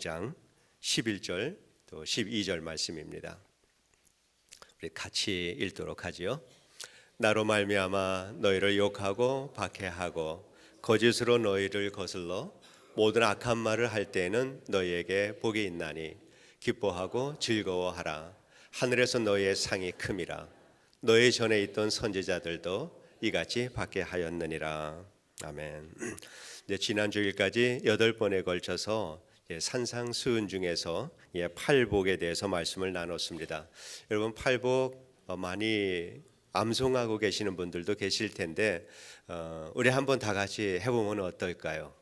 6장 11절 또 12절 말씀입니다. 우리 같이 읽도록 하지요. 나로 말미암아 너희를 욕하고 박해하고 거짓으로 너희를 거슬러 모든 악한 말을 할 때에는 너희에게 복이 있나니 기뻐하고 즐거워하라. 하늘에서 너희의 상이 큼이라. 너희 전에 있던 선지자들도 이같이 박해하였느니라. 아멘. 지난 주일까지 8번에 걸쳐서 산상수훈 중에서 팔복에 대해서 말씀을 나눴습니다. 여러분, 팔복 많이 암송하고 계시는 분들도 계실 텐데 우리 한번 다 같이 해보면 어떨까요?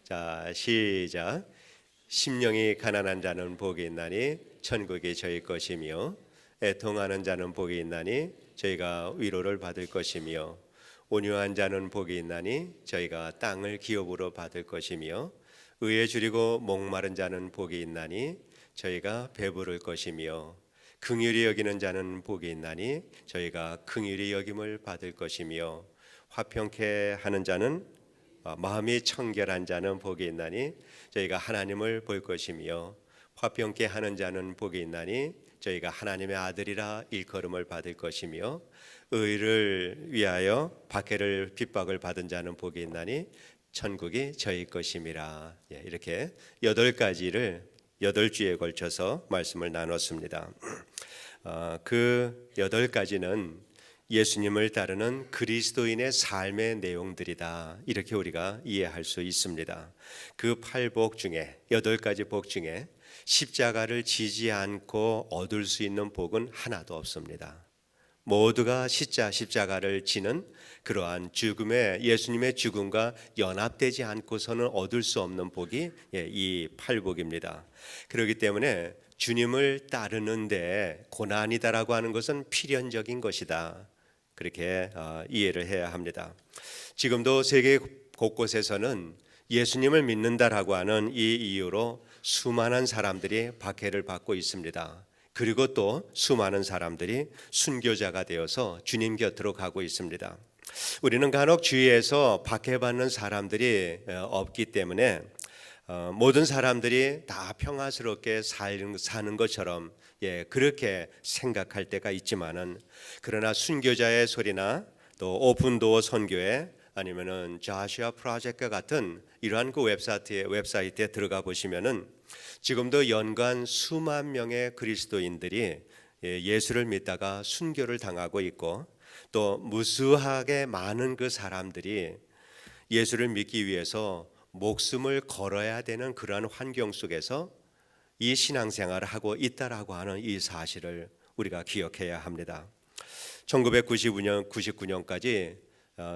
자, 시작. 심령이 가난한 자는 복이 있나니 천국이 저희 것이며 애통하는 자는 복이 있나니 저희가 위로를 받을 것이며 온유한 자는 복이 있나니 저희가 땅을 기업으로 받을 것이며 의에 줄이고 목마른 자는 복이 있나니 저희가 배부를 것이며 긍휼히 여기는 자는 복이 있나니 저희가 긍휼히 여김을 받을 것이며 화평케 하는 자는 마음이 청결한 자는 복이 있나니 저희가 하나님을 볼 것이며 화평케 하는 자는 복이 있나니 저희가 하나님의 아들이라 일컬음을 받을 것이며 의를 위하여 박해를 핍박을 받은 자는 복이 있나니 천국이 저희 것임이라. 이렇게 8가지를 8주에 걸쳐서 말씀을 나눴습니다. 그 8가지는 예수님을 따르는 그리스도인의 삶의 내용들이다. 이렇게 우리가 이해할 수 있습니다. 그 8복 중에 8가지 복 중에 십자가를 지지 않고 얻을 수 있는 복은 하나도 없습니다. 모두가 십자가를 지는 그러한 죽음의 예수님의 죽음과 연합되지 않고서는 얻을 수 없는 복이 이 팔복입니다. 그렇기 때문에 주님을 따르는데 고난이다라고 하는 것은 필연적인 것이다. 그렇게 이해를 해야 합니다. 지금도 세계 곳곳에서는 예수님을 믿는다라고 하는 이 이유로 수많은 사람들이 박해를 받고 있습니다. 그리고 또 수많은 사람들이 순교자가 되어서 주님 곁으로 가고 있습니다. 우리는 간혹 주위에서 박해받는 사람들이 없기 때문에 모든 사람들이 다 평화스럽게 사는 것처럼 그렇게 생각할 때가 있지만은, 그러나 순교자의 소리나 또 오픈도어 선교회 아니면은 자시아 프로젝트 같은 이러한 그 웹사이트에 들어가 보시면은 지금도 연간 수만 명의 그리스도인들이 예수를 믿다가 순교를 당하고 있고, 또 무수하게 많은 그 사람들이 예수를 믿기 위해서 목숨을 걸어야 되는 그러한 환경 속에서 이 신앙생활을 하고 있다라고 하는 이 사실을 우리가 기억해야 합니다. 1999년까지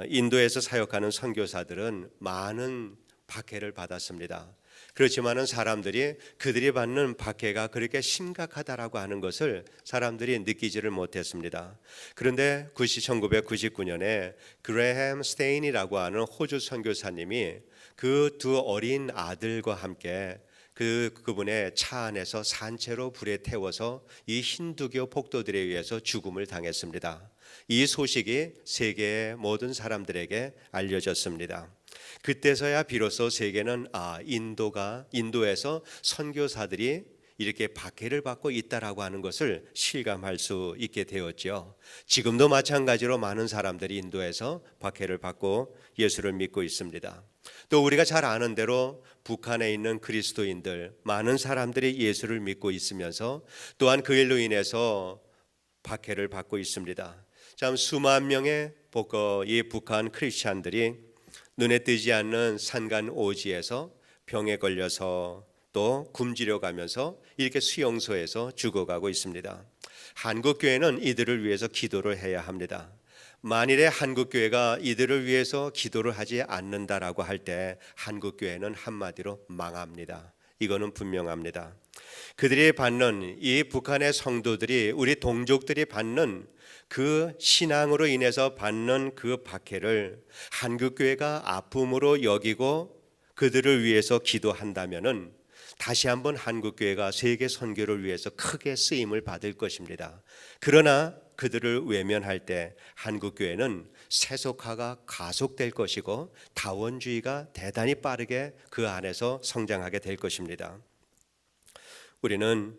인도에서 사역하는 선교사들은 많은 박해를 받았습니다. 그렇지만은 사람들이 그들이 받는 박해가 그렇게 심각하다라고 하는 것을 사람들이 느끼지를 못했습니다. 그런데 1999년에 그레햄 스테인이라고 하는 호주 선교사님이 그 두 어린 아들과 함께 그분의 차 안에서 산채로 불에 태워서 이 힌두교 폭도들에 의해서 죽음을 당했습니다. 이 소식이 세계의 모든 사람들에게 알려졌습니다. 그때서야 비로소 세계는 인도에서 선교사들이 이렇게 박해를 받고 있다라고 하는 것을 실감할 수 있게 되었죠. 지금도 마찬가지로 많은 사람들이 인도에서 박해를 받고 예수를 믿고 있습니다. 또 우리가 잘 아는 대로 북한에 있는 그리스도인들 많은 사람들이 예수를 믿고 있으면서 또한 그 일로 인해서 박해를 받고 있습니다. 참 수만 명의 이 북한 크리스찬들이 눈에 띄지 않는 산간 오지에서 병에 걸려서 또 굶주려 가면서 이렇게 수용소에서 죽어가고 있습니다. 한국교회는 이들을 위해서 기도를 해야 합니다. 만일에 한국교회가 이들을 위해서 기도를 하지 않는다라고 할 때 한국교회는 한마디로 망합니다. 이거는 분명합니다. 그들이 받는, 이 북한의 성도들이, 우리 동족들이 받는 그 신앙으로 인해서 받는 그 박해를 한국교회가 아픔으로 여기고 그들을 위해서 기도한다면은 다시 한번 한국교회가 세계 선교를 위해서 크게 쓰임을 받을 것입니다. 그러나 그들을 외면할 때 한국교회는 세속화가 가속될 것이고 다원주의가 대단히 빠르게 그 안에서 성장하게 될 것입니다. 우리는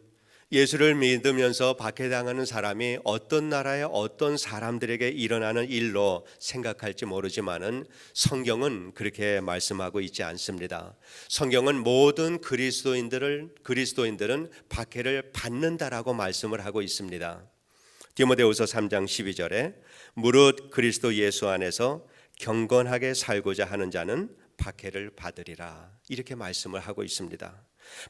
예수를 믿으면서 박해당하는 사람이 어떤 나라의 어떤 사람들에게 일어나는 일로 생각할지 모르지만은 성경은 그렇게 말씀하고 있지 않습니다. 성경은 모든 그리스도인들은 박해를 받는다라고 말씀을 하고 있습니다. 디모데후서 3장 12절에 무릇 그리스도 예수 안에서 경건하게 살고자 하는 자는 박해를 받으리라, 이렇게 말씀을 하고 있습니다.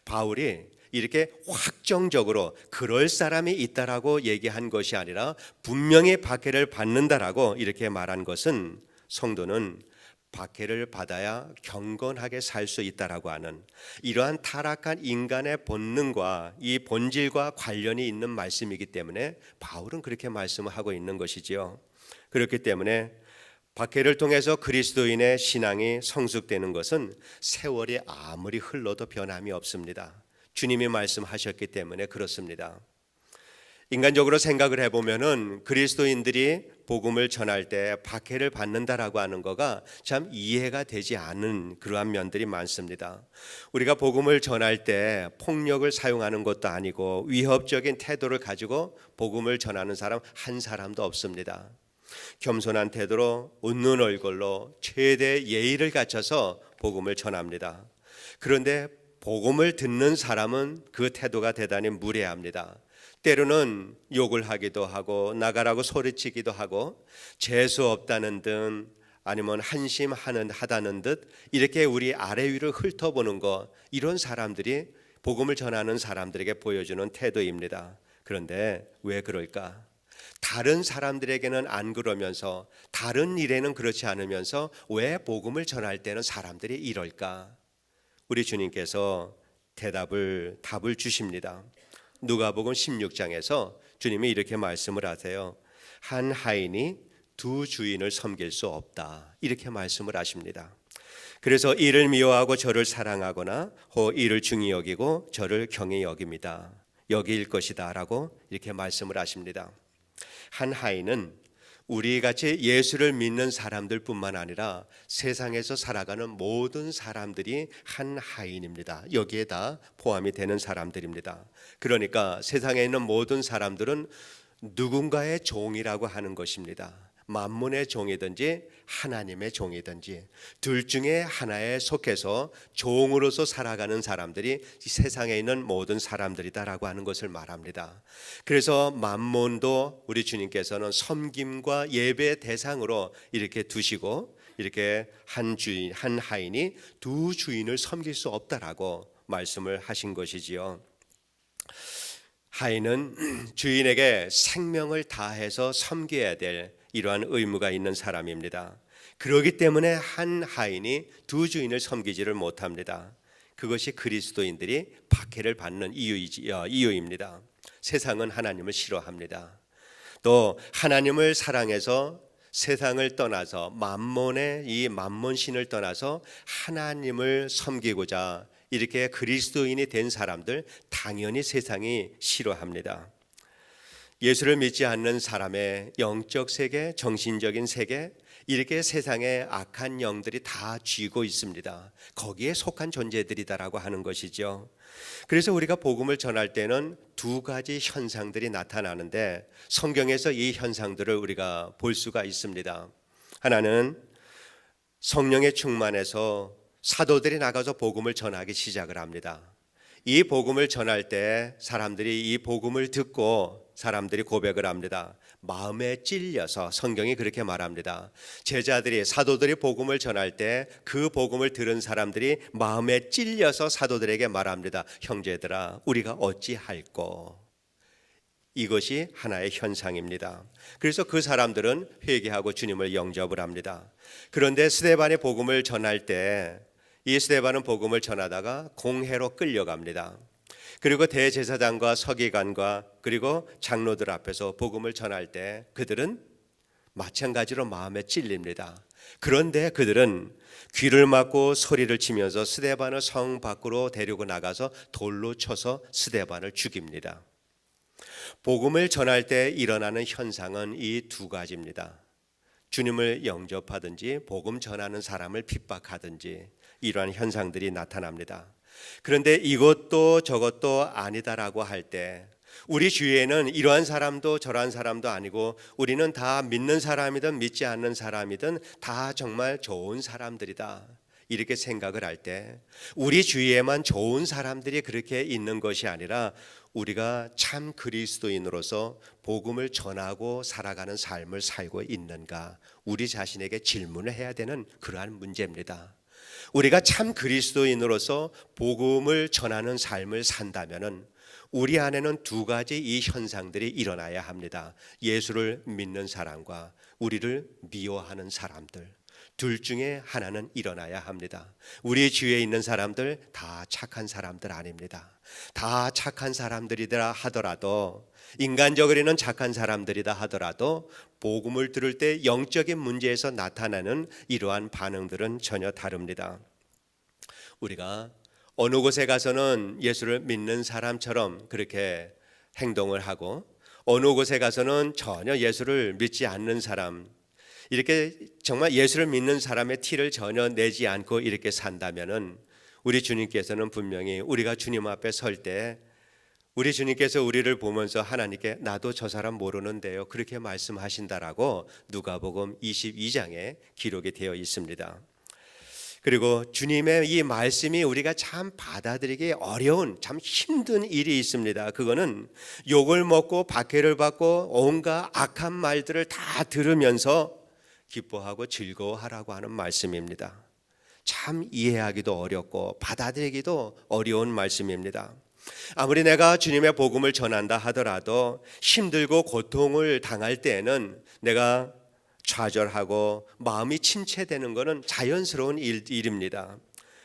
바울이 이렇게 확정적으로 그럴 사람이 있다라고 얘기한 것이 아니라 분명히 박해를 받는다라고 이렇게 말한 것은 성도는 박해를 받아야 경건하게 살 수 있다라고 하는 이러한 타락한 인간의 본능과 이 본질과 관련이 있는 말씀이기 때문에 바울은 그렇게 말씀을 하고 있는 것이지요. 그렇기 때문에 박해를 통해서 그리스도인의 신앙이 성숙되는 것은 세월이 아무리 흘러도 변함이 없습니다. 주님이 말씀하셨기 때문에 그렇습니다. 인간적으로 생각을 해보면은 그리스도인들이 복음을 전할 때 박해를 받는다라고 하는 거가 참 이해가 되지 않은 그러한 면들이 많습니다. 우리가 복음을 전할 때 폭력을 사용하는 것도 아니고 위협적인 태도를 가지고 복음을 전하는 사람 한 사람도 없습니다. 겸손한 태도로 웃는 얼굴로 최대 예의를 갖춰서 복음을 전합니다. 그런데 복음을 듣는 사람은 그 태도가 대단히 무례합니다. 때로는 욕을 하기도 하고 나가라고 소리치기도 하고 재수 없다는 듯 아니면 한심하다는 듯 이렇게 우리 아래 위를 훑어보는 것, 이런 사람들이 복음을 전하는 사람들에게 보여주는 태도입니다. 그런데 왜 그럴까? 다른 사람들에게는 안 그러면서 다른 일에는 그렇지 않으면서 왜 복음을 전할 때는 사람들이 이럴까? 우리 주님께서 답을 주십니다. 누가복음 16장에서 주님이 이렇게 말씀을 하세요. 한 하인이 두 주인을 섬길 수 없다, 이렇게 말씀을 하십니다. 그래서 이를 미워하고 저를 사랑하거나 혹 이를 중히 여기고 저를 경히 여깁니다. 여기일 것이다 라고 이렇게 말씀을 하십니다. 한 하인은 우리 같이 예수를 믿는 사람들뿐만 아니라 세상에서 살아가는 모든 사람들이 한 하인입니다. 여기에 다 포함이 되는 사람들입니다. 그러니까 세상에 있는 모든 사람들은 누군가의 종이라고 하는 것입니다. 만문의 종이든지 하나님의 종이든지 둘 중에 하나에 속해서 종으로서 살아가는 사람들이 세상에 있는 모든 사람들이다라고 하는 것을 말합니다. 그래서 만문도 우리 주님께서는 섬김과 예배의 대상으로 이렇게 두시고 이렇게 한 하인이 두 주인을 섬길 수 없다라고 말씀을 하신 것이지요. 하인은 주인에게 생명을 다해서 섬겨야 될 이러한 의무가 있는 사람입니다. 그렇기 때문에 한 하인이 두 주인을 섬기지를 못합니다. 그것이 그리스도인들이 박해를 받는 이유입니다. 세상은 하나님을 싫어합니다. 또 하나님을 사랑해서 세상을 떠나서 만몬의 이 만몬신을 떠나서 하나님을 섬기고자 이렇게 그리스도인이 된 사람들 당연히 세상이 싫어합니다. 예수를 믿지 않는 사람의 영적 세계, 정신적인 세계, 이렇게 세상에 악한 영들이 다 쥐고 있습니다. 거기에 속한 존재들이다라고 하는 것이죠. 그래서 우리가 복음을 전할 때는 두 가지 현상들이 나타나는데 성경에서 이 현상들을 우리가 볼 수가 있습니다. 하나는 성령의 충만해서 사도들이 나가서 복음을 전하기 시작을 합니다. 이 복음을 전할 때 사람들이 이 복음을 듣고 사람들이 고백을 합니다. 마음에 찔려서, 성경이 그렇게 말합니다. 제자들이, 사도들이 복음을 전할 때 그 복음을 들은 사람들이 마음에 찔려서 사도들에게 말합니다. 형제들아, 우리가 어찌할꼬? 이것이 하나의 현상입니다. 그래서 그 사람들은 회개하고 주님을 영접을 합니다. 그런데 스데반의 복음을 전할 때 이 스데반은 복음을 전하다가 공회로 끌려갑니다. 그리고 대제사장과 서기관과 그리고 장로들 앞에서 복음을 전할 때 그들은 마찬가지로 마음에 찔립니다. 그런데 그들은 귀를 막고 소리를 치면서 스데반을 성 밖으로 데리고 나가서 돌로 쳐서 스데반을 죽입니다. 복음을 전할 때 일어나는 현상은 이 두 가지입니다. 주님을 영접하든지 복음 전하는 사람을 핍박하든지 이러한 현상들이 나타납니다. 그런데 이것도 저것도 아니다라고 할 때 우리 주위에는 이러한 사람도 저러한 사람도 아니고 우리는 다 믿는 사람이든 믿지 않는 사람이든 다 정말 좋은 사람들이다, 이렇게 생각을 할 때 우리 주위에만 좋은 사람들이 그렇게 있는 것이 아니라 우리가 참 그리스도인으로서 복음을 전하고 살아가는 삶을 살고 있는가, 우리 자신에게 질문을 해야 되는 그러한 문제입니다. 우리가 참 그리스도인으로서 복음을 전하는 삶을 산다면은 우리 안에는 두 가지 이 현상들이 일어나야 합니다. 예수를 믿는 사람과 우리를 미워하는 사람들, 둘 중에 하나는 일어나야 합니다. 우리 주위에 있는 사람들 다 착한 사람들 아닙니다. 다 착한 사람들이라 하더라도, 인간적으로는 착한 사람들이다 하더라도 복음을 들을 때 영적인 문제에서 나타나는 이러한 반응들은 전혀 다릅니다. 우리가 어느 곳에 가서는 예수를 믿는 사람처럼 그렇게 행동을 하고 어느 곳에 가서는 전혀 예수를 믿지 않는 사람, 이렇게 정말 예수를 믿는 사람의 티를 전혀 내지 않고 이렇게 산다면은 우리 주님께서는 분명히 우리가 주님 앞에 설 때 우리 주님께서 우리를 보면서 하나님께 나도 저 사람 모르는데요, 그렇게 말씀하신다라고 누가복음 22장에 기록이 되어 있습니다. 그리고 주님의 이 말씀이 우리가 참 받아들이기 어려운 참 힘든 일이 있습니다. 그거는 욕을 먹고 박해를 받고 온갖 악한 말들을 다 들으면서 기뻐하고 즐거워하라고 하는 말씀입니다. 참 이해하기도 어렵고 받아들이기도 어려운 말씀입니다. 아무리 내가 주님의 복음을 전한다 하더라도 힘들고 고통을 당할 때에는 내가 좌절하고 마음이 침체되는 것은 자연스러운 일입니다.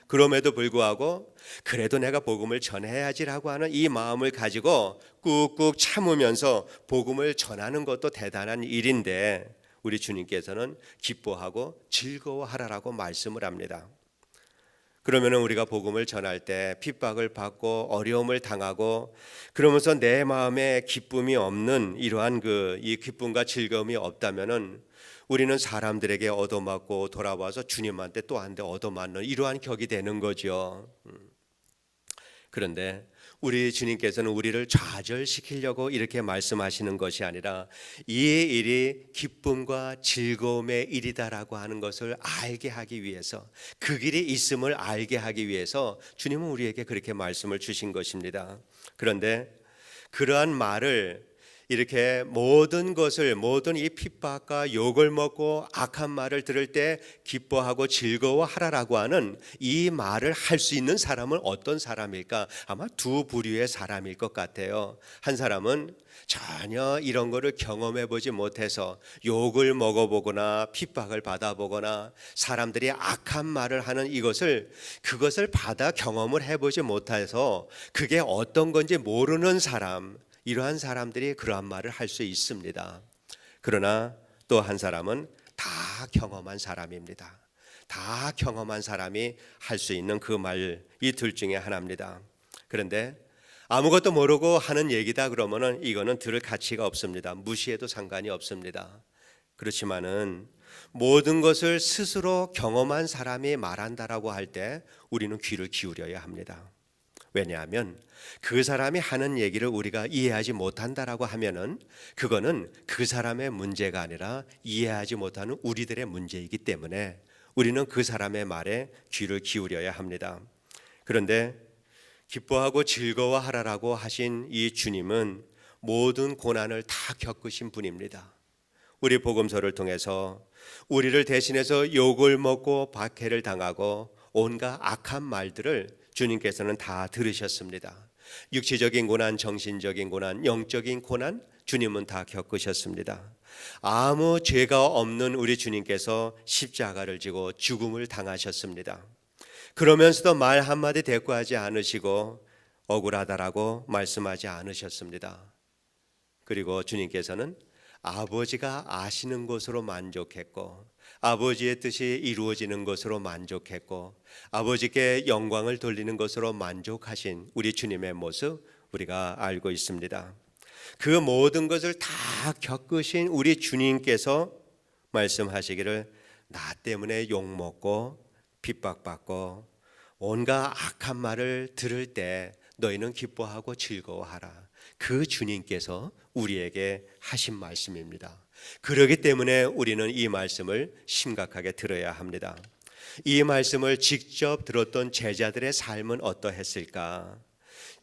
그럼에도 불구하고 그래도 내가 복음을 전해야지라고 하는 이 마음을 가지고 꾹꾹 참으면서 복음을 전하는 것도 대단한 일인데 우리 주님께서는 기뻐하고 즐거워하라고 말씀을 합니다. 그러면 우리가 복음을 전할 때 핍박을 받고 어려움을 당하고 그러면서 내 마음에 기쁨이 없는 이러한 이 기쁨과 즐거움이 없다면은 우리는 사람들에게 얻어맞고 돌아와서 주님한테 또 한 대 얻어맞는 이러한 격이 되는 거죠. 그런데 우리 주님께서는 우리를 좌절시키려고 이렇게 말씀하시는 것이 아니라 이 일이 기쁨과 즐거움의 일이다라고 하는 것을 알게 하기 위해서, 그 길이 있음을 알게 하기 위해서 주님은 우리에게 그렇게 말씀을 주신 것입니다. 그런데 그러한 말을 이렇게 모든 이 핍박과 욕을 먹고 악한 말을 들을 때 기뻐하고 즐거워하라라고 하는 이 말을 할 수 있는 사람은 어떤 사람일까? 아마 두 부류의 사람일 것 같아요. 한 사람은 전혀 이런 거를 경험해 보지 못해서 욕을 먹어보거나 핍박을 받아보거나 사람들이 악한 말을 하는 그것을 받아 경험을 해보지 못해서 그게 어떤 건지 모르는 사람, 이러한 사람들이 그러한 말을 할 수 있습니다. 그러나 또 한 사람은 다 경험한 사람입니다. 다 경험한 사람이 할 수 있는 그 말, 이 둘 중에 하나입니다. 그런데 아무것도 모르고 하는 얘기다 그러면은 이거는 들을 가치가 없습니다. 무시해도 상관이 없습니다. 그렇지만은 모든 것을 스스로 경험한 사람이 말한다라고 할 때 우리는 귀를 기울여야 합니다. 왜냐하면 그 사람이 하는 얘기를 우리가 이해하지 못한다라고 하면은 그거는 그 사람의 문제가 아니라 이해하지 못하는 우리들의 문제이기 때문에 우리는 그 사람의 말에 귀를 기울여야 합니다. 그런데 기뻐하고 즐거워하라라고 하신 이 주님은 모든 고난을 다 겪으신 분입니다. 우리 복음서를 통해서 우리를 대신해서 욕을 먹고 박해를 당하고 온갖 악한 말들을 주님께서는 다 들으셨습니다. 육체적인 고난, 정신적인 고난, 영적인 고난 주님은 다 겪으셨습니다. 아무 죄가 없는 우리 주님께서 십자가를 지고 죽음을 당하셨습니다. 그러면서도 말 한마디 대꾸하지 않으시고 억울하다라고 말씀하지 않으셨습니다. 그리고 주님께서는 아버지가 아시는 것으로 만족했고 아버지의 뜻이 이루어지는 것으로 만족했고 아버지께 영광을 돌리는 것으로 만족하신 우리 주님의 모습 우리가 알고 있습니다. 그 모든 것을 다 겪으신 우리 주님께서 말씀하시기를 나 때문에 욕먹고 핍박받고 온갖 악한 말을 들을 때 너희는 기뻐하고 즐거워하라. 그 주님께서 우리에게 하신 말씀입니다. 그렇기 때문에 우리는 이 말씀을 심각하게 들어야 합니다. 이 말씀을 직접 들었던 제자들의 삶은 어떠했을까?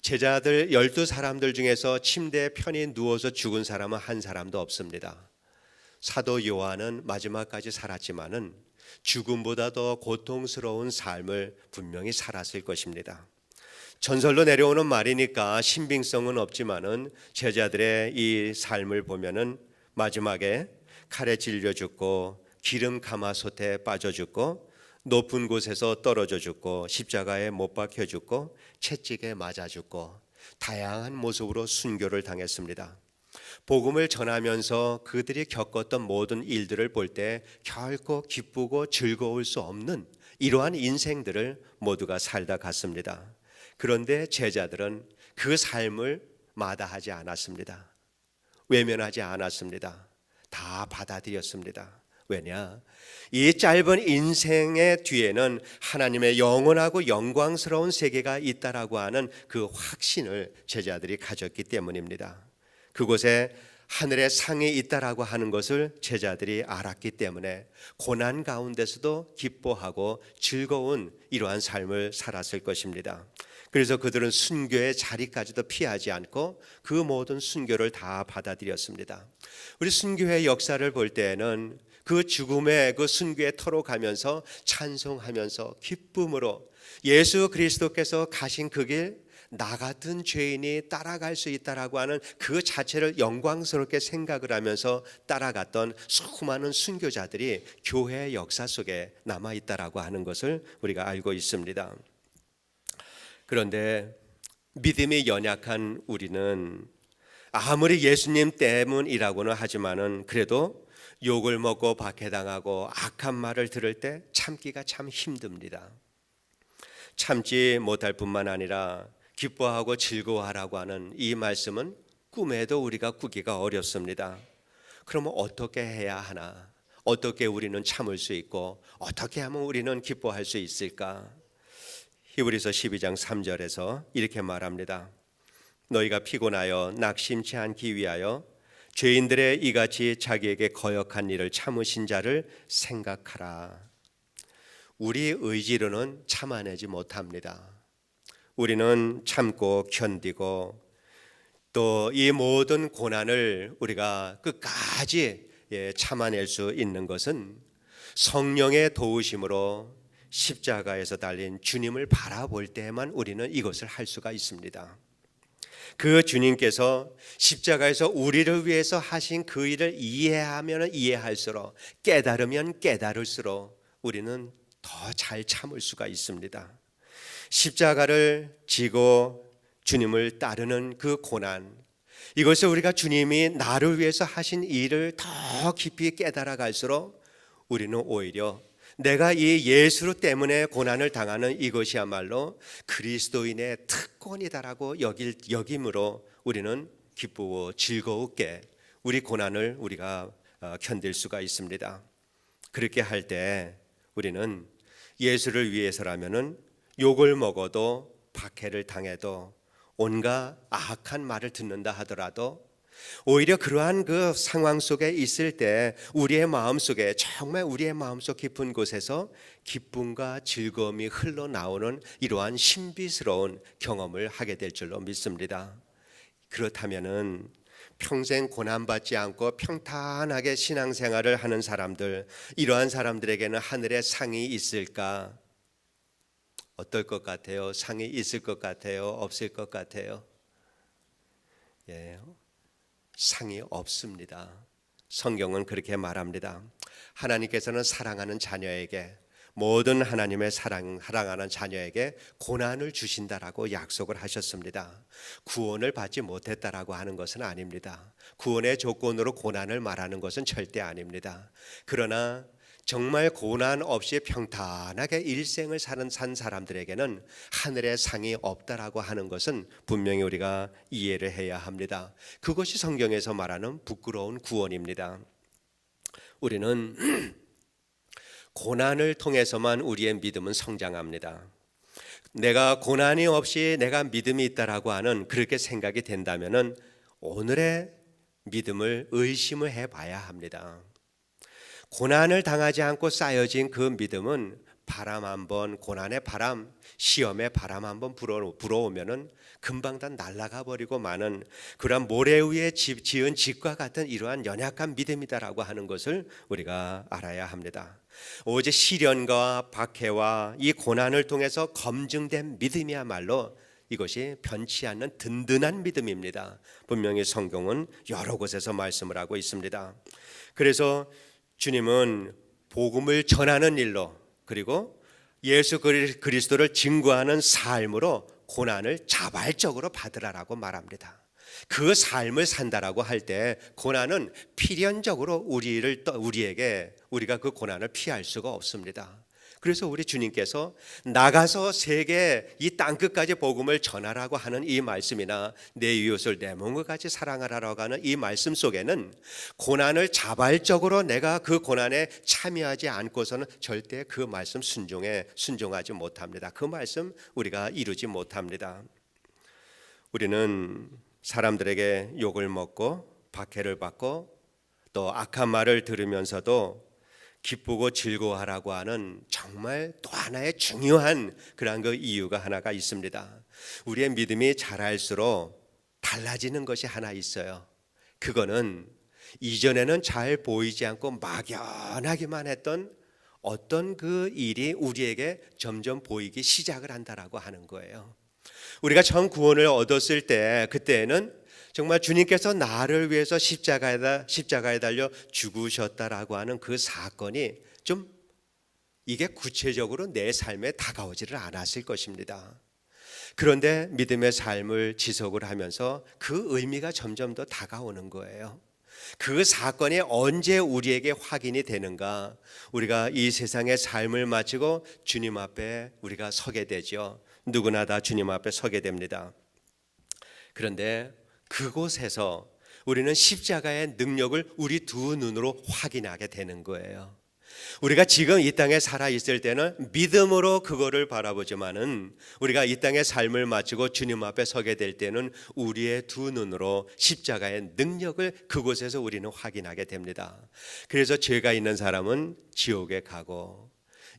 제자들 12사람들 중에서 침대에 편히 누워서 죽은 사람은 한 사람도 없습니다. 사도 요한은 마지막까지 살았지만은 죽음보다 더 고통스러운 삶을 분명히 살았을 것입니다. 전설로 내려오는 말이니까 신빙성은 없지만은 제자들의 이 삶을 보면은 마지막에 칼에 찔려 죽고 기름 가마솥에 빠져 죽고 높은 곳에서 떨어져 죽고 십자가에 못 박혀 죽고 채찍에 맞아 죽고 다양한 모습으로 순교를 당했습니다. 복음을 전하면서 그들이 겪었던 모든 일들을 볼 때 결코 기쁘고 즐거울 수 없는 이러한 인생들을 모두가 살다 갔습니다. 그런데 제자들은 그 삶을 마다하지 않았습니다. 외면하지 않았습니다. 다 받아들였습니다. 왜냐? 이 짧은 인생의 뒤에는 하나님의 영원하고 영광스러운 세계가 있다라고 하는 그 확신을 제자들이 가졌기 때문입니다. 그곳에 하늘의 상이 있다라고 하는 것을 제자들이 알았기 때문에 고난 가운데서도 기뻐하고 즐거운 이러한 삶을 살았을 것입니다. 그래서 그들은 순교의 자리까지도 피하지 않고 그 모든 순교를 다 받아들였습니다. 우리 순교의 역사를 볼 때에는 그 죽음의 그 순교의 터로 가면서 찬송하면서 기쁨으로 예수 그리스도께서 가신 그 길 나 같은 죄인이 따라갈 수 있다라고 하는 그 자체를 영광스럽게 생각을 하면서 따라갔던 수많은 순교자들이 교회의 역사 속에 남아 있다라고 하는 것을 우리가 알고 있습니다. 그런데 믿음이 연약한 우리는 아무리 예수님 때문이라고는 하지만은 그래도 욕을 먹고 박해당하고 악한 말을 들을 때 참기가 참 힘듭니다. 참지 못할 뿐만 아니라 기뻐하고 즐거워하라고 하는 이 말씀은 꿈에도 우리가 꾸기가 어렵습니다. 그러면 어떻게 해야 하나? 어떻게 우리는 참을 수 있고 어떻게 하면 우리는 기뻐할 수 있을까? 히브리서 12장 3절에서 이렇게 말합니다. 너희가 피곤하여 낙심치 않기 위하여 죄인들의 이같이 자기에게 거역한 일을 참으신 자를 생각하라. 우리 의지로는 참아내지 못합니다. 우리는 참고 견디고 또 이 모든 고난을 우리가 끝까지 참아낼 수 있는 것은 성령의 도우심으로 십자가에서 달린 주님을 바라볼 때만 우리는 이것을 할 수가 있습니다. 그 주님께서 십자가에서 우리를 위해서 하신 그 일을 이해하면 이해할수록 깨달으면 깨달을수록 우리는 더 잘 참을 수가 있습니다. 십자가를 지고 주님을 따르는 그 고난, 이것을 우리가 주님이 나를 위해서 하신 일을 더 깊이 깨달아 갈수록 우리는 오히려 내가 이 예수 때문에 고난을 당하는 이것이야말로 그리스도인의 특권이다라고 여김으로 우리는 기쁘고 즐거웠게 우리 고난을 우리가 견딜 수가 있습니다. 그렇게 할 때 우리는 예수를 위해서라면은 욕을 먹어도 박해를 당해도 온갖 악한 말을 듣는다 하더라도 오히려 그러한 그 상황 속에 있을 때 우리의 마음속에 정말 우리의 마음속 깊은 곳에서 기쁨과 즐거움이 흘러나오는 이러한 신비스러운 경험을 하게 될 줄로 믿습니다. 그렇다면은 평생 고난받지 않고 평탄하게 신앙생활을 하는 사람들, 이러한 사람들에게는 하늘의 상이 있을까? 어떨 것 같아요? 상이 있을 것 같아요? 없을 것 같아요? 상이 없습니다. 성경은 그렇게 말합니다. 하나님께서는 사랑하는 자녀에게, 모든 하나님의 사랑하는 자녀에게 고난을 주신다라고 약속을 하셨습니다. 구원을 받지 못했다라고 하는 것은 아닙니다. 구원의 조건으로 고난을 말하는 것은 절대 아닙니다. 그러나 정말 고난 없이 평탄하게 일생을 산 사람들에게는 하늘의 상이 없다라고 하는 것은 분명히 우리가 이해를 해야 합니다. 그것이 성경에서 말하는 부끄러운 구원입니다. 우리는 고난을 통해서만 우리의 믿음은 성장합니다. 내가 고난이 없이 내가 믿음이 있다라고 하는 그렇게 생각이 된다면은 오늘의 믿음을 의심을 해봐야 합니다. 고난을 당하지 않고 쌓여진 그 믿음은 바람 한번, 고난의 바람, 시험의 바람 한번 불어오면은 금방 다 날아가 버리고 마는 그러한 모래 위에 지은 집과 같은 이러한 연약한 믿음이다라고 하는 것을 우리가 알아야 합니다. 오직 시련과 박해와 이 고난을 통해서 검증된 믿음이야말로 이것이 변치 않는 든든한 믿음입니다. 분명히 성경은 여러 곳에서 말씀을 하고 있습니다. 그래서 주님은 복음을 전하는 일로 그리고 예수 그리스도를 증거하는 삶으로 고난을 자발적으로 받으라라고 말합니다. 그 삶을 산다라고 할 때 고난은 필연적으로 우리에게 우리가 그 고난을 피할 수가 없습니다. 그래서 우리 주님께서 나가서 세계 이 땅끝까지 복음을 전하라고 하는 이 말씀이나 내 이웃을 내 몸과 같이 사랑하라고 하는 이 말씀 속에는 고난을 자발적으로 내가 그 고난에 참여하지 않고서는 절대 그 말씀 순종하지 못합니다. 그 말씀 우리가 이루지 못합니다. 우리는 사람들에게 욕을 먹고 박해를 받고 또 악한 말을 들으면서도 기쁘고 즐거워하라고 하는 정말 또 하나의 중요한 그런 그 이유가 하나가 있습니다. 우리의 믿음이 자랄수록 달라지는 것이 하나 있어요. 그거는 이전에는 잘 보이지 않고 막연하기만 했던 어떤 그 일이 우리에게 점점 보이기 시작을 한다라고 하는 거예요. 우리가 처음 구원을 얻었을 때 그때는 정말 주님께서 나를 위해서 십자가에 달려 죽으셨다라고 하는 그 사건이 좀 이게 구체적으로 내 삶에 다가오지를 않았을 것입니다. 그런데 믿음의 삶을 지속을 하면서 그 의미가 점점 더 다가오는 거예요. 그 사건이 언제 우리에게 확인이 되는가? 우리가 이 세상의 삶을 마치고 주님 앞에 우리가 서게 되죠. 누구나 다 주님 앞에 서게 됩니다. 그런데 그곳에서 우리는 십자가의 능력을 우리 두 눈으로 확인하게 되는 거예요. 우리가 지금 이 땅에 살아 있을 때는 믿음으로 그거를 바라보지만은 우리가 이 땅의 삶을 마치고 주님 앞에 서게 될 때는 우리의 두 눈으로 십자가의 능력을 그곳에서 우리는 확인하게 됩니다. 그래서 죄가 있는 사람은 지옥에 가고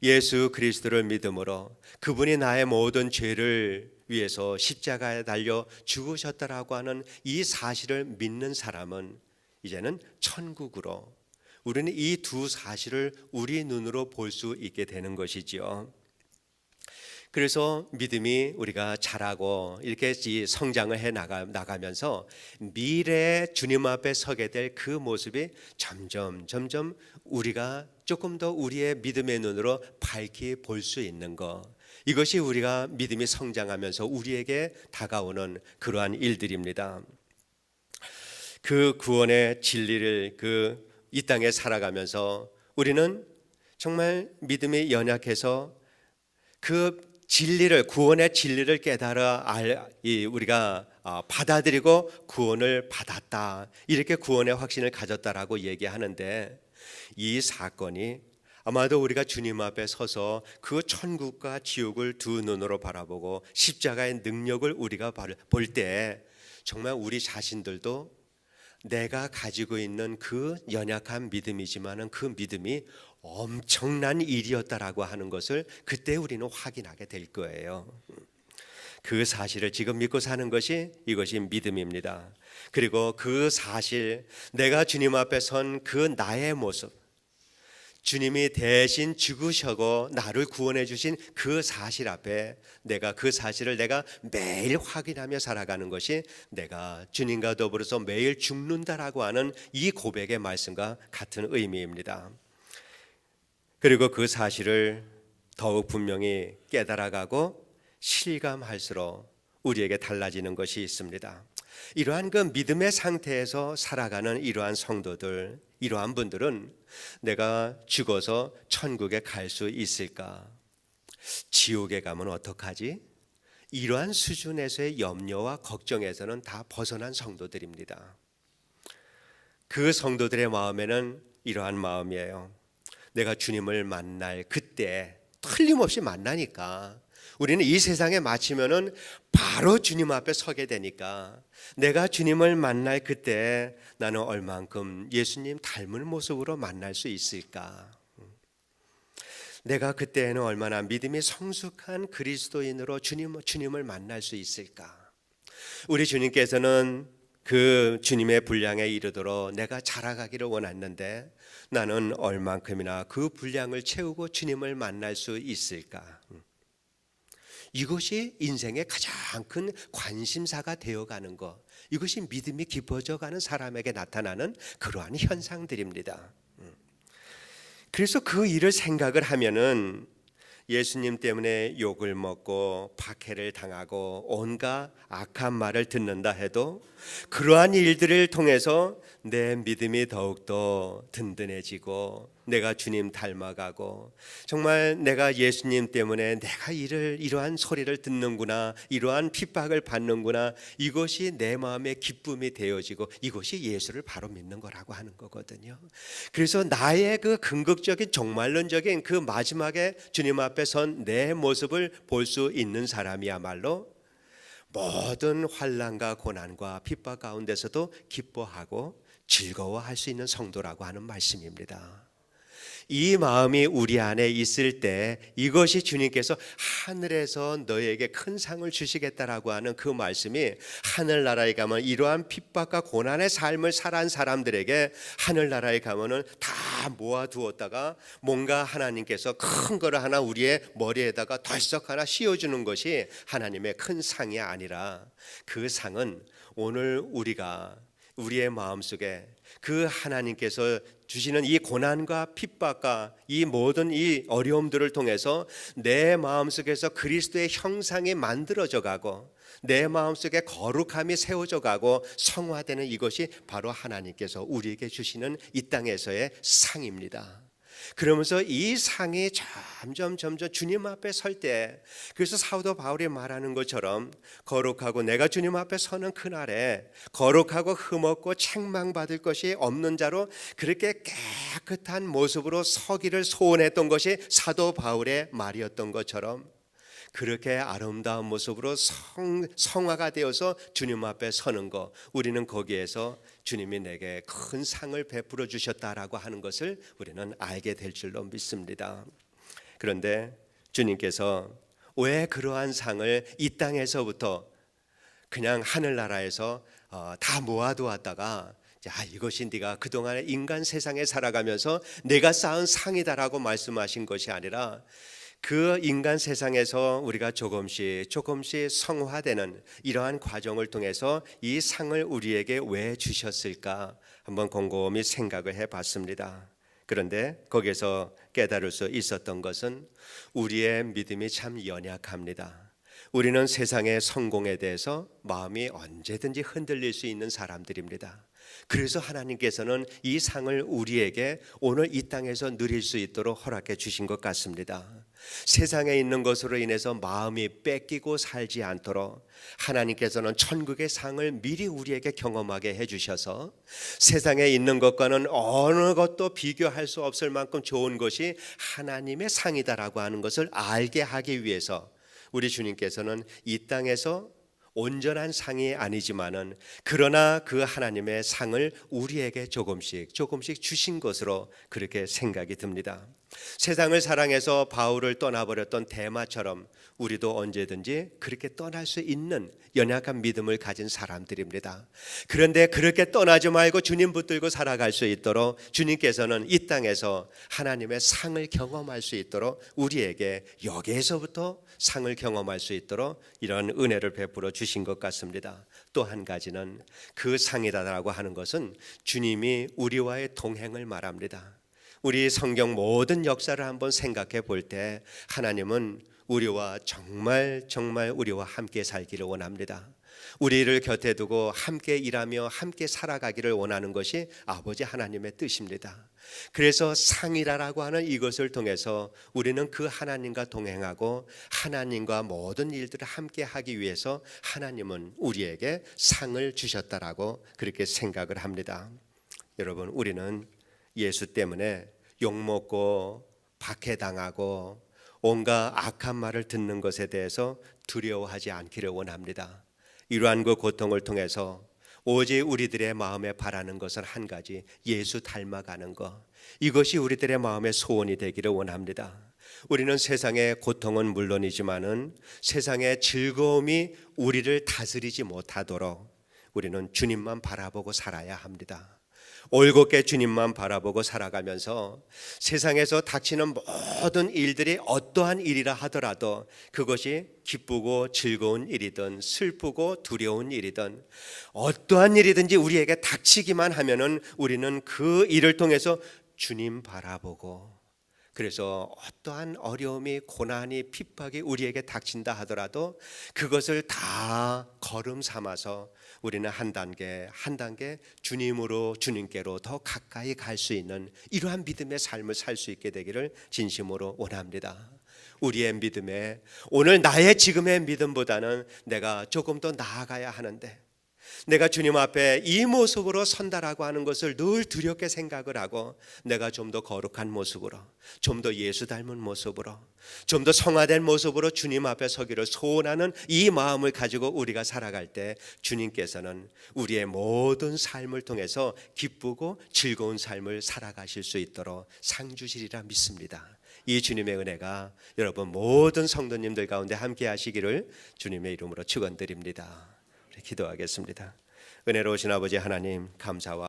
예수 그리스도를 믿음으로 그분이 나의 모든 죄를 위해서 십자가에 달려 죽으셨다라고 하는 이 사실을 믿는 사람은 이제는 천국으로, 우리는 이 두 사실을 우리 눈으로 볼 수 있게 되는 것이지요. 그래서 믿음이 우리가 자라고 이렇게 성장을 해 나가면서 미래에 주님 앞에 서게 될 그 모습이 점점 우리가 조금 더 우리의 믿음의 눈으로 밝히 볼 수 있는 것, 이것이 우리가 믿음이 성장하면서 우리에게 다가오는 그러한 일들입니다. 그 구원의 진리를 이 땅에 살아가면서 우리는 정말 믿음이 연약해서 그 진리를, 구원의 진리를 깨달아 우리가 받아들이고 구원을 받았다, 이렇게 구원의 확신을 가졌다라고 얘기하는데, 이 사건이 아마도 우리가 주님 앞에 서서 그 천국과 지옥을 두 눈으로 바라보고 십자가의 능력을 우리가 볼 때 정말 우리 자신들도 내가 가지고 있는 그 연약한 믿음이지만은 그 믿음이 엄청난 일이었다라고 하는 것을 그때 우리는 확인하게 될 거예요. 그 사실을 지금 믿고 사는 것이 이것이 믿음입니다. 그리고 그 사실, 내가 주님 앞에 선 그 나의 모습, 주님이 대신 죽으시고 나를 구원해 주신 그 사실 앞에 그 사실을 내가 매일 확인하며 살아가는 것이 내가 주님과 더불어서 매일 죽는다라고 하는 이 고백의 말씀과 같은 의미입니다. 그리고 그 사실을 더욱 분명히 깨달아가고 실감할수록 우리에게 달라지는 것이 있습니다. 이러한 그 믿음의 상태에서 살아가는 이러한 성도들, 이러한 분들은 내가 죽어서 천국에 갈 수 있을까? 지옥에 가면 어떡하지? 이러한 수준에서의 염려와 걱정에서는 다 벗어난 성도들입니다. 그 성도들의 마음에는 이러한 마음이에요. 내가 주님을 만날 그때 틀림없이 만나니까 우리는 이 세상에 마치면은 바로 주님 앞에 서게 되니까 내가 주님을 만날 그때 나는 얼만큼 예수님 닮은 모습으로 만날 수 있을까? 내가 그때에는 얼마나 믿음이 성숙한 그리스도인으로 주님을 만날 수 있을까? 우리 주님께서는 그 주님의 분량에 이르도록 내가 자라가기를 원했는데 나는 얼만큼이나 그 분량을 채우고 주님을 만날 수 있을까? 이것이 인생의 가장 큰 관심사가 되어가는 것, 이것이 믿음이 깊어져가는 사람에게 나타나는 그러한 현상들입니다. 그래서 그 일을 생각을 하면은 예수님 때문에 욕을 먹고 박해를 당하고 온갖 악한 말을 듣는다 해도 그러한 일들을 통해서 내 믿음이 더욱더 든든해지고 내가 주님 닮아가고 정말 내가 예수님 때문에 내가 이러한 소리를 듣는구나, 이러한 핍박을 받는구나, 이것이 내 마음의 기쁨이 되어지고 이것이 예수를 바로 믿는 거라고 하는 거거든요. 그래서 나의 그 궁극적인 종말론적인 그 마지막에 주님 앞에 선 내 모습을 볼 수 있는 사람이야말로 모든 환난과 고난과 핍박 가운데서도 기뻐하고 즐거워할 수 있는 성도라고 하는 말씀입니다. 이 마음이 우리 안에 있을 때 이것이 주님께서 하늘에서 너에게 큰 상을 주시겠다라고 하는 그 말씀이 하늘나라에 가면 이러한 핍박과 고난의 삶을 살아온 사람들에게 하늘나라에 가면은 다 모아두었다가 뭔가 하나님께서 큰 거를 하나 우리의 머리에다가 덜썩 하나 씌워주는 것이 하나님의 큰 상이 아니라 그 상은 오늘 우리가 우리의 마음속에 그 하나님께서 주시는 이 고난과 핍박과 이 모든 이 어려움들을 통해서 내 마음속에서 그리스도의 형상이 만들어져 가고 내 마음속에 거룩함이 세워져 가고 성화되는 이것이 바로 하나님께서 우리에게 주시는 이 땅에서의 상입니다. 그러면서 이 상이 점점 주님 앞에 설 때, 그래서 사도 바울이 말하는 것처럼 거룩하고 내가 주님 앞에 서는 그날에 거룩하고 흠없고 책망받을 것이 없는 자로 그렇게 깨끗한 모습으로 서기를 소원했던 것이 사도 바울의 말이었던 것처럼 그렇게 아름다운 모습으로 성화가 되어서 주님 앞에 서는 것, 우리는 거기에서 주님이 내게 큰 상을 베풀어 주셨다라고 하는 것을 우리는 알게 될 줄로 믿습니다. 그런데 주님께서 왜 그러한 상을 이 땅에서부터 그냥 하늘나라에서 다 모아두었다가 이것이 네가 그동안에 인간 세상에 살아가면서 내가 쌓은 상이다라고 말씀하신 것이 아니라 그 인간 세상에서 우리가 조금씩 성화되는 이러한 과정을 통해서 이 상을 우리에게 왜 주셨을까 한번 곰곰이 생각을 해봤습니다. 그런데 거기에서 깨달을 수 있었던 것은 우리의 믿음이 참 연약합니다. 우리는 세상의 성공에 대해서 마음이 언제든지 흔들릴 수 있는 사람들입니다. 그래서 하나님께서는 이 상을 우리에게 오늘 이 땅에서 누릴 수 있도록 허락해 주신 것 같습니다. 세상에 있는 것으로 인해서 마음이 뺏기고 살지 않도록 하나님께서는 천국의 상을 미리 우리에게 경험하게 해주셔서 세상에 있는 것과는 어느 것도 비교할 수 없을 만큼 좋은 것이 하나님의 상이다라고 하는 것을 알게 하기 위해서 우리 주님께서는 이 땅에서 온전한 상이 아니지만은 그러나 그 하나님의 상을 우리에게 조금씩 주신 것으로 그렇게 생각이 듭니다. 세상을 사랑해서 바울을 떠나버렸던 데마처럼 우리도 언제든지 그렇게 떠날 수 있는 연약한 믿음을 가진 사람들입니다. 그런데 그렇게 떠나지 말고 주님 붙들고 살아갈 수 있도록 주님께서는 이 땅에서 하나님의 상을 경험할 수 있도록 우리에게 여기에서부터 상을 경험할 수 있도록 이런 은혜를 베풀어 주신 것 같습니다. 또 한 가지는 그 상이라고 하는 것은 주님이 우리와의 동행을 말합니다. 우리 성경 모든 역사를 한번 생각해 볼 때 하나님은 우리와 정말 우리와 함께 살기를 원합니다. 우리를 곁에 두고 함께 일하며 함께 살아가기를 원하는 것이 아버지 하나님의 뜻입니다. 그래서 상이라고 하는 이것을 통해서 우리는 그 하나님과 동행하고 하나님과 모든 일들을 함께 하기 위해서 하나님은 우리에게 상을 주셨다라고 그렇게 생각을 합니다. 여러분, 우리는 예수 때문에 욕먹고 박해당하고 온갖 악한 말을 듣는 것에 대해서 두려워하지 않기를 원합니다. 이러한 그 고통을 통해서 오직 우리들의 마음에 바라는 것은 한 가지, 예수 닮아가는 것. 이것이 우리들의 마음의 소원이 되기를 원합니다. 우리는 세상의 고통은 물론이지만은 세상의 즐거움이 우리를 다스리지 못하도록 우리는 주님만 바라보고 살아야 합니다. 올곧게 주님만 바라보고 살아가면서 세상에서 닥치는 모든 일들이 어떠한 일이라 하더라도 그것이 기쁘고 즐거운 일이든 슬프고 두려운 일이든 어떠한 일이든지 우리에게 닥치기만 하면은 우리는 그 일을 통해서 주님 바라보고, 그래서 어떠한 어려움이 고난이 핍박이 우리에게 닥친다 하더라도 그것을 다 걸음 삼아서 우리는 한 단계 한 단계 주님께로 더 가까이 갈 수 있는 이러한 믿음의 삶을 살 수 있게 되기를 진심으로 원합니다. 우리의 믿음에 오늘 나의 지금의 믿음보다는 내가 조금 더 나아가야 하는데, 내가 주님 앞에 이 모습으로 선다라고 하는 것을 늘 두렵게 생각을 하고 내가 좀 더 거룩한 모습으로, 좀 더 예수 닮은 모습으로, 좀 더 성화된 모습으로 주님 앞에 서기를 소원하는 이 마음을 가지고 우리가 살아갈 때 주님께서는 우리의 모든 삶을 통해서 기쁘고 즐거운 삶을 살아가실 수 있도록 상 주시리라 믿습니다. 이 주님의 은혜가 여러분 모든 성도님들 가운데 함께 하시기를 주님의 이름으로 축원드립니다. 기도하겠습니다. 은혜로우신 아버지 하나님, 감사와